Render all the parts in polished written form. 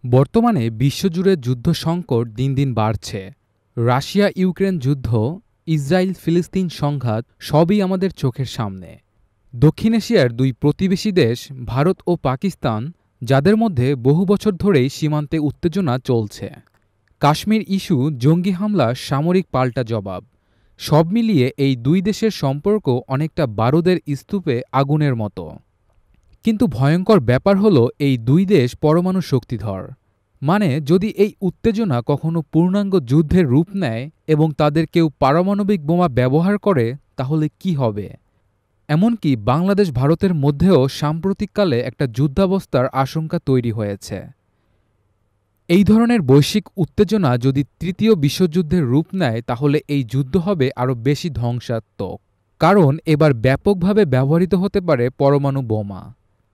বর্তমানে বিশ্বজুড়ে যুদ্ধ সংকট দিন দিন বাড়ছে। রাশিয়া ইউক্রেন যুদ্ধ, ইসরায়েল ফিলিস্তিন সংঘাত সবই আমাদের চোখের সামনে। দক্ষিণ এশিয়ার দুই প্রতিবেশী দেশ ভারত ও পাকিস্তান, যাদের মধ্যে বহু বছর ধরেই সীমান্তে উত্তেজনা চলছে। কাশ্মীর ইস্যু, জঙ্গি হামলা, সামরিক পাল্টা জবাব, সব মিলিয়ে এই দুই দেশের সম্পর্ক অনেকটা বারুদের স্তূপে আগুনের মতো। কিন্তু ভয়ঙ্কর ব্যাপার হলো এই দুই দেশ পরমাণু শক্তিধর। মানে যদি এই উত্তেজনা কখনো পূর্ণাঙ্গ যুদ্ধের রূপ নেয় এবং তাদের কেউ পারমাণবিক বোমা ব্যবহার করে, তাহলে কি হবে? এমনকি বাংলাদেশ ভারতের মধ্যেও সাম্প্রতিককালে একটা যুদ্ধাবস্থার আশঙ্কা তৈরি হয়েছে। এই ধরনের বৈশ্বিক উত্তেজনা যদি তৃতীয় বিশ্বযুদ্ধের রূপ নেয়, তাহলে এই যুদ্ধ হবে আরও বেশি ধ্বংসাত্মক। কারণ এবার ব্যাপকভাবে ব্যবহৃত হতে পারে পরমাণু বোমা।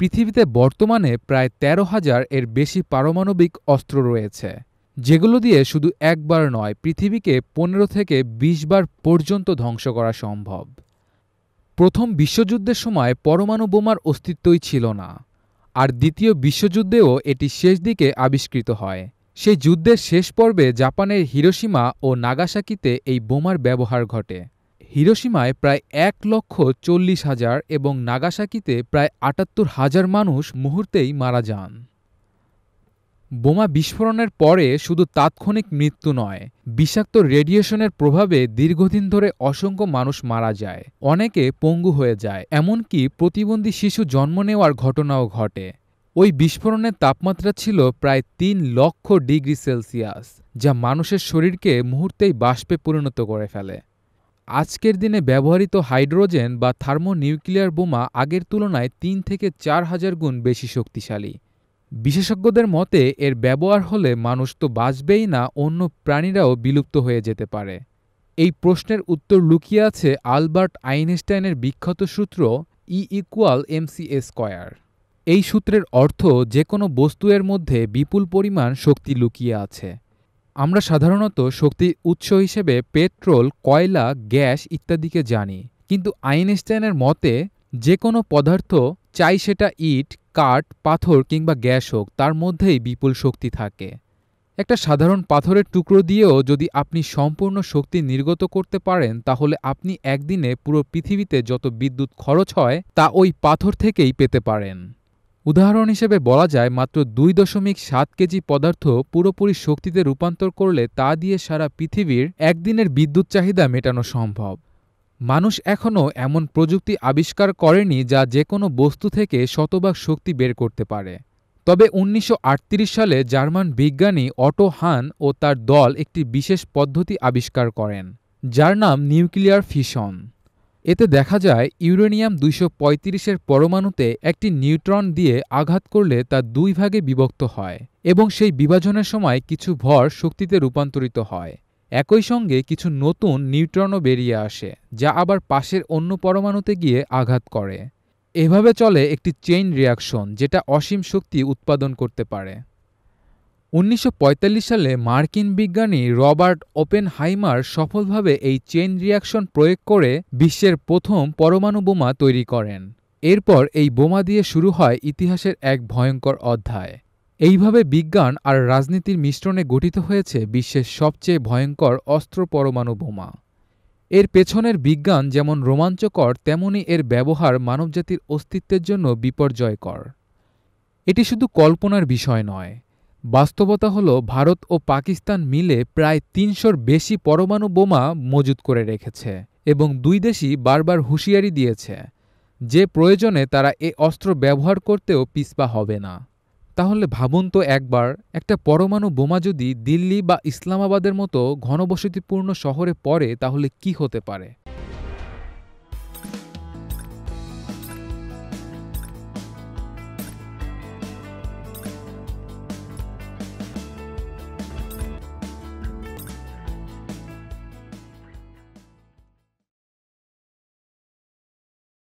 পৃথিবীতে বর্তমানে প্রায় ১৩,০০০ এর বেশি পারমাণবিক অস্ত্র রয়েছে, যেগুলো দিয়ে শুধু একবার নয়, পৃথিবীকে ১৫ থেকে ২০ বার পর্যন্ত ধ্বংস করা সম্ভব। প্রথম বিশ্বযুদ্ধের সময় পরমাণু বোমার অস্তিত্বই ছিল না, আর দ্বিতীয় বিশ্বযুদ্ধেও এটি শেষ দিকে আবিষ্কৃত হয়। সেই যুদ্ধের শেষ পর্বে জাপানের হিরোশিমা ও নাগাসাকিতে এই বোমার ব্যবহার ঘটে। হিরোশিমায় প্রায় ১,৪০,০০০ এবং নাগাসাকিতে প্রায় ৭৮,০০০ মানুষ মুহূর্তেই মারা যান। বোমা বিস্ফোরণের পরে শুধু তাৎক্ষণিক মৃত্যু নয়, বিষাক্ত রেডিয়েশনের প্রভাবে দীর্ঘদিন ধরে অসংখ্য মানুষ মারা যায়, অনেকে পঙ্গু হয়ে যায়, এমনকি প্রতিবন্ধী শিশু জন্ম নেওয়ার ঘটনাও ঘটে। ওই বিস্ফোরণের তাপমাত্রা ছিল প্রায় ৩,০০,০০০ ডিগ্রি সেলসিয়াস, যা মানুষের শরীরকে মুহূর্তেই বাষ্পে পরিণত করে ফেলে। আজকের দিনে ব্যবহৃত হাইড্রোজেন বা থার্মোনিউক্লিয়ার বোমা আগের তুলনায় ৩ থেকে ৪,০০০ গুণ বেশি শক্তিশালী। বিশেষজ্ঞদের মতে এর ব্যবহার হলে মানুষ তো বাঁচবেই না, অন্য প্রাণীরাও বিলুপ্ত হয়ে যেতে পারে। এই প্রশ্নের উত্তর লুকিয়ে আছে আলবার্ট আইনস্টাইনের বিখ্যাত সূত্র E=mc²। এই সূত্রের অর্থ, যে কোনো বস্তু এর মধ্যে বিপুল পরিমাণ শক্তি লুকিয়ে আছে। আমরা সাধারণত শক্তির উৎস হিসেবে পেট্রোল, কয়লা, গ্যাস ইত্যাদিকে জানি, কিন্তু আইনস্টাইনের মতে যে কোনো পদার্থ, চাই সেটা ইট, কাঠ, পাথর কিংবা গ্যাস হোক, তার মধ্যেই বিপুল শক্তি থাকে। একটা সাধারণ পাথরের টুকরো দিয়েও যদি আপনি সম্পূর্ণ শক্তি নির্গত করতে পারেন, তাহলে আপনি একদিনে পুরো পৃথিবীতে যত বিদ্যুৎ খরচ হয় তা ওই পাথর থেকেই পেতে পারেন। উদাহরণ হিসেবে বলা যায়, মাত্র ২.৭ কেজি পদার্থ পুরোপুরি শক্তিতে রূপান্তর করলে তা দিয়ে সারা পৃথিবীর একদিনের বিদ্যুৎ চাহিদা মেটানো সম্ভব। মানুষ এখনও এমন প্রযুক্তি আবিষ্কার করেনি যা যে কোনো বস্তু থেকে শতভাগ শক্তি বের করতে পারে। তবে ১৯৩৮ সালে জার্মান বিজ্ঞানী অটো হান ও তার দল একটি বিশেষ পদ্ধতি আবিষ্কার করেন, যার নাম নিউক্লিয়ার ফিশন। এতে দেখা যায় ইউরেনিয়াম-২৩৫ পরমাণুতে একটি নিউট্রন দিয়ে আঘাত করলে তা দুই ভাগে বিভক্ত হয় এবং সেই বিভাজনের সময় কিছু ভর শক্তিতে রূপান্তরিত হয়। একই সঙ্গে কিছু নতুন নিউট্রনও বেরিয়ে আসে, যা আবার পাশের অন্য পরমাণুতে গিয়ে আঘাত করে। এভাবে চলে একটি চেইন রিয়াকশন, যেটা অসীম শক্তি উৎপাদন করতে পারে। ১৯৪৫ সালে মার্কিন বিজ্ঞানী রবার্ট ওপেনহাইমার সফলভাবে এই চেইন রিয়াকশন প্রয়োগ করে বিশ্বের প্রথম পরমাণু বোমা তৈরি করেন। এরপর এই বোমা দিয়ে শুরু হয় ইতিহাসের এক ভয়ঙ্কর অধ্যায়। এইভাবে বিজ্ঞান আর রাজনীতির মিশ্রণে গঠিত হয়েছে বিশ্বের সবচেয়ে ভয়ঙ্কর অস্ত্র, পরমাণু বোমা। এর পেছনের বিজ্ঞান যেমন রোমাঞ্চকর, তেমনি এর ব্যবহার মানবজাতির অস্তিত্বের জন্য বিপর্যয়কর। এটি শুধু কল্পনার বিষয় নয়, বাস্তবতা হলো ভারত ও পাকিস্তান মিলে প্রায় ৩০০-র বেশি পরমাণু বোমা মজুত করে রেখেছে এবং দুই দেশই বারবার হুঁশিয়ারি দিয়েছে যে প্রয়োজনে তারা এ অস্ত্র ব্যবহার করতেও পিছপা হবে না। তাহলে ভাবুন তো একবার, একটা পরমাণু বোমা যদি দিল্লি বা ইসলামাবাদের মতো ঘনবসতিপূর্ণ শহরে পড়ে, তাহলে কি হতে পারে?